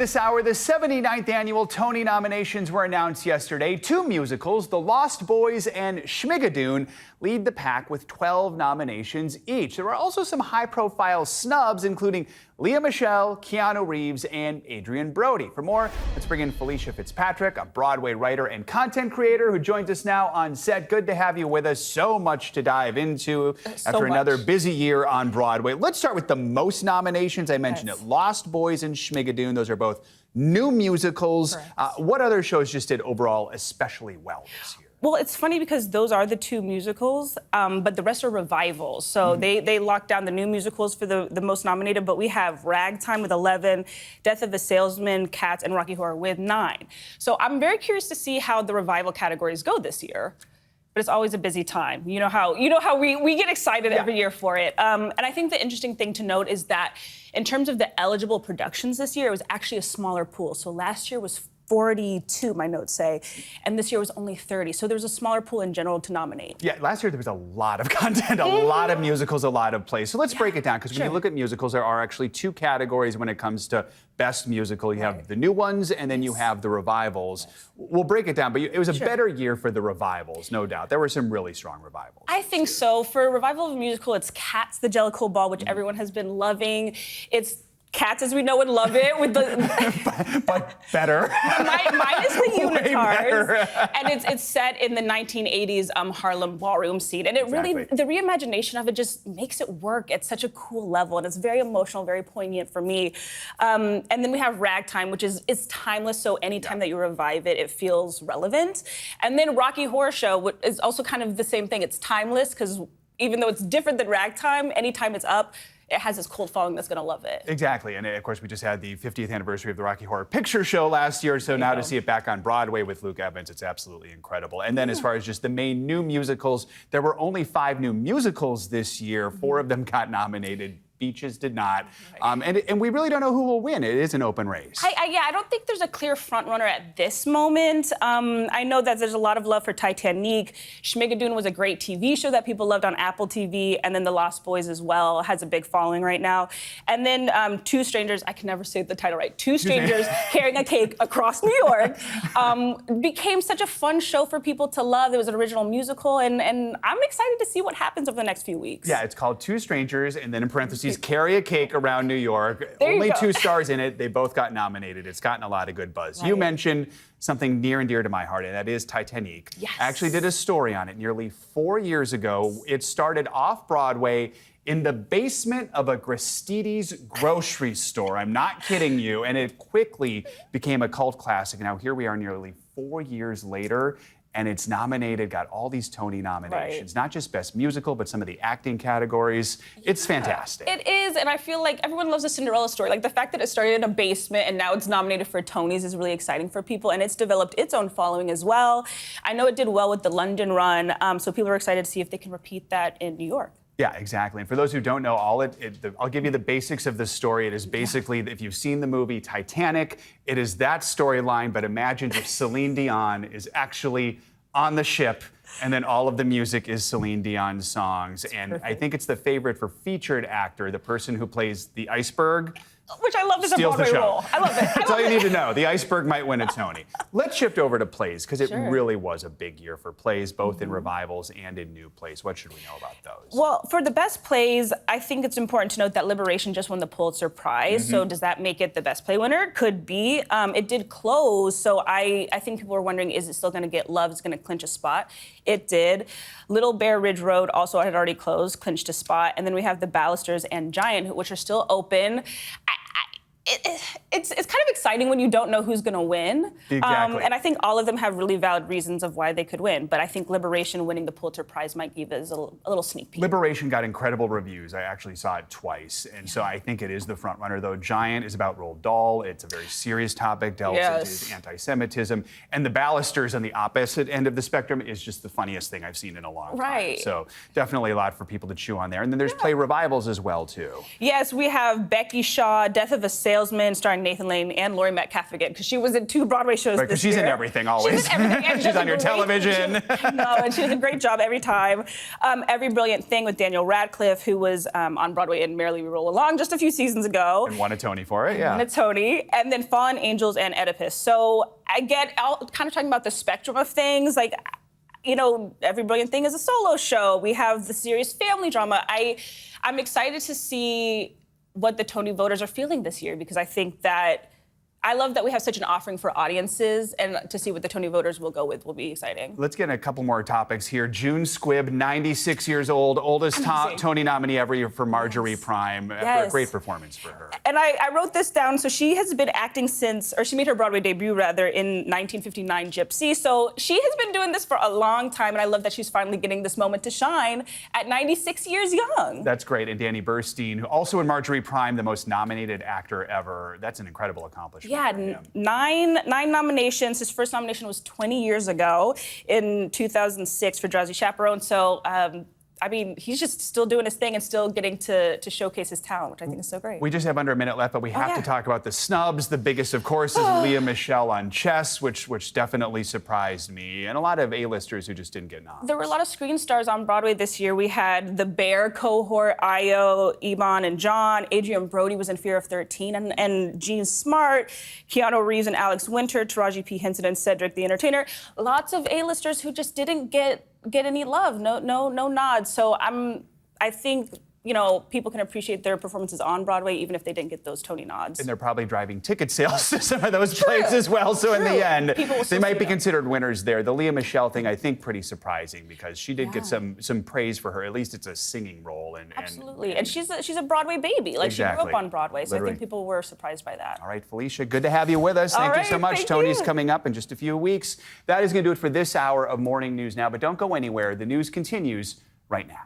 this hour, the 79th annual Tony nominations were announced yesterday. Two musicals, The Lost Boys and Schmigadoon, lead the pack with 12 nominations each. There were also some high-profile snubs, including Lea Michele, Keanu Reeves, and Adrien Brody. For more, let's bring in Felicia Fitzpatrick, a Broadway writer and content creator who joins us now on set. Good to have you with us. So much to dive into after another busy year on Broadway. Let's start with the most nominations. I mentioned it, Lost Boys and Schmigadoon. Those are both new musicals. What other shows just did overall especially well this year? Well, it's funny because those are the two musicals, but the rest are revivals. So they locked down the new musicals for the most nominated, but we have Ragtime with 11, Death of a Salesman, Cats, and Rocky Horror with 9. So I'm very curious to see how the revival categories go this year. But it's always a busy time. You know how we get excited every year for it. And I think the interesting thing to note is that in terms of the eligible productions this year, it was actually a smaller pool. So last year was 42, my notes say, and this year was only 30. So there was a smaller pool in general to nominate. Yeah, last year there was a lot of content, a lot of musicals, a lot of plays. So let's break it down, because when you look at musicals, there are actually two categories when it comes to best musical. You have the new ones, and then you have the revivals. We'll break it down, but it was a better year for the revivals, no doubt. There were some really strong revivals. I think so. For a revival of a musical, it's Cats, the Jellicle Ball, which everyone has been loving. It's Cats, as we know, would love it with the but better. Minus the unitards, and it's set in the 1980s Harlem ballroom scene, and it really, the reimagination of it just makes it work at such a cool level, and it's very emotional, very poignant for me. And then we have Ragtime, which is timeless, so anytime that you revive it, it feels relevant. And then Rocky Horror Show is also kind of the same thing. It's timeless because even though it's different than Ragtime, anytime it's up, it has this cult following that's gonna love it. Exactly, and of course we just had the 50th anniversary of the Rocky Horror Picture Show last year, so now to see it back on Broadway with Luke Evans, it's absolutely incredible. And then as far as just the main new musicals, there were only 5 new musicals this year. 4 of them got nominated. Beaches did not. And we really don't know who will win. It is an open race. Yeah, I don't think there's a clear front runner at this moment. I know that there's a lot of love for Titanic. Schmigadoon was a great TV show that people loved on Apple TV, and then The Lost Boys as well has a big following right now. And then Two Strangers, I can never say the title right, Two Strangers Carrying a Cake Across New York, became such a fun show for people to love. It was an original musical, and I'm excited to see what happens over the next few weeks. Yeah, it's called Two Strangers, and then in parentheses, Carry a Cake Around New York. Only 2 stars in it. They both got nominated. It's gotten a lot of good buzz. You mentioned something near and dear to my heart, and that is Titanic. Yes. I actually did a story on it nearly 4 years ago. It started off Broadway in the basement of a Gristedes grocery store. I'm not kidding you. And it quickly became a cult classic. Now here we are nearly 4 years later, and it's nominated, got all these Tony nominations, not just Best Musical, but some of the acting categories. It's fantastic. It is, and I feel like everyone loves a Cinderella story. Like the fact that it started in a basement and now it's nominated for Tonys is really exciting for people, and it's developed its own following as well. I know it did well with the London run, so people are excited to see if they can repeat that in New York. Yeah, exactly. And for those who don't know, I'll give you the basics of the story. It is basically, if you've seen the movie Titanic, it is that storyline, but imagine if Celine Dion is actually on the ship, and then all of the music is Celine Dion's songs. And I think it's the favorite for featured actor, the person who plays the iceberg. Which I love as a Broadway role. I love it. That's all you need to know. The iceberg might win a Tony. Let's shift over to plays, because it really was a big year for plays, both in revivals and in new plays. What should we know about those? Well, for the best plays, I think it's important to note that Liberation just won the Pulitzer Prize. So does that make it the best play winner? Could be. It did close, so I think people are wondering, is it still going to get love? It's going to clinch a spot. It did. Little Bear Ridge Road also had already closed, clinched a spot. And then we have The Ballisters and Giant, which are still open. It's kind of exciting when you don't know who's going to win. Exactly. And I think all of them have really valid reasons of why they could win. But I think Liberation winning the Pulitzer Prize might give us a little sneak peek. Liberation got incredible reviews. I actually saw it twice. And so I think it is the front runner, though. Giant is about Roald Dahl. It's a very serious topic, delves into anti-Semitism. And The Ballisters on the opposite end of the spectrum is just the funniest thing I've seen in a long time. So definitely a lot for people to chew on there. And then there's play revivals as well, too. Yes, we have Becky Shaw, Death of a Salesman, Salesman, starring Nathan Lane and Laurie Metcalf again, because she was in 2 Broadway shows Right, this because she's year. in everything always. She's in everything. And She's on your television. No, and she does a great job every time. Every Brilliant Thing with Daniel Radcliffe, who was on Broadway in Merrily We Roll Along just a few seasons ago. And won a Tony for it, yeah. And a Tony. And then Fallen Angels and Oedipus. So I get out kind of talking about the spectrum of things. Like, you know, Every Brilliant Thing is a solo show. We have the serious family drama. I'm excited to see what the Tony voters are feeling this year, because I think that I love that we have such an offering for audiences, and to see what the Tony voters will go with will be exciting. Let's get in a couple more topics here. June Squibb, 96 years old, oldest Tony nominee ever year for Marjorie Prime. Yes. A great performance for her. And I wrote this down. So she has been acting since, or she made her Broadway debut rather, in 1959 Gypsy. So she has been doing this for a long time, and I love that she's finally getting this moment to shine at 96 years young. That's great. And Danny Burstein, who also in Marjorie Prime, the most nominated actor ever. That's an incredible accomplishment. Yeah, nine nominations. His first nomination was 20 years ago in 2006 for Drowsy Chaperone. So, I mean, he's just still doing his thing and still getting to showcase his talent, which I think is so great. We just have under a minute left, but we have to talk about the snubs. The biggest, of course, is Lea Michele on Chess, which definitely surprised me, and a lot of A-listers who just didn't get noms. There were a lot of screen stars on Broadway this year. We had the Bear cohort, Io, Iman, and John. Adrian Brody was in Fear of 13, and Gene Smart, Keanu Reeves and Alex Winter, Taraji P. Henson and Cedric the Entertainer. Lots of A-listers who just didn't get any love, no nods. So I think, you know, people can appreciate their performances on Broadway even if they didn't get those Tony nods. And they're probably driving ticket sales to some of those plays as well. So in the end, they might be considered winners there. The Lea Michele thing, I think, pretty surprising, because she did get some praise for her. At least it's a singing role. Absolutely. And she's a Broadway baby. Like, she grew up on Broadway. So I think people were surprised by that. All right, Felicia, good to have you with us. Thank you so much. Tony's coming up in just a few weeks. That is going to do it for this hour of Morning News Now. But don't go anywhere. The news continues right now.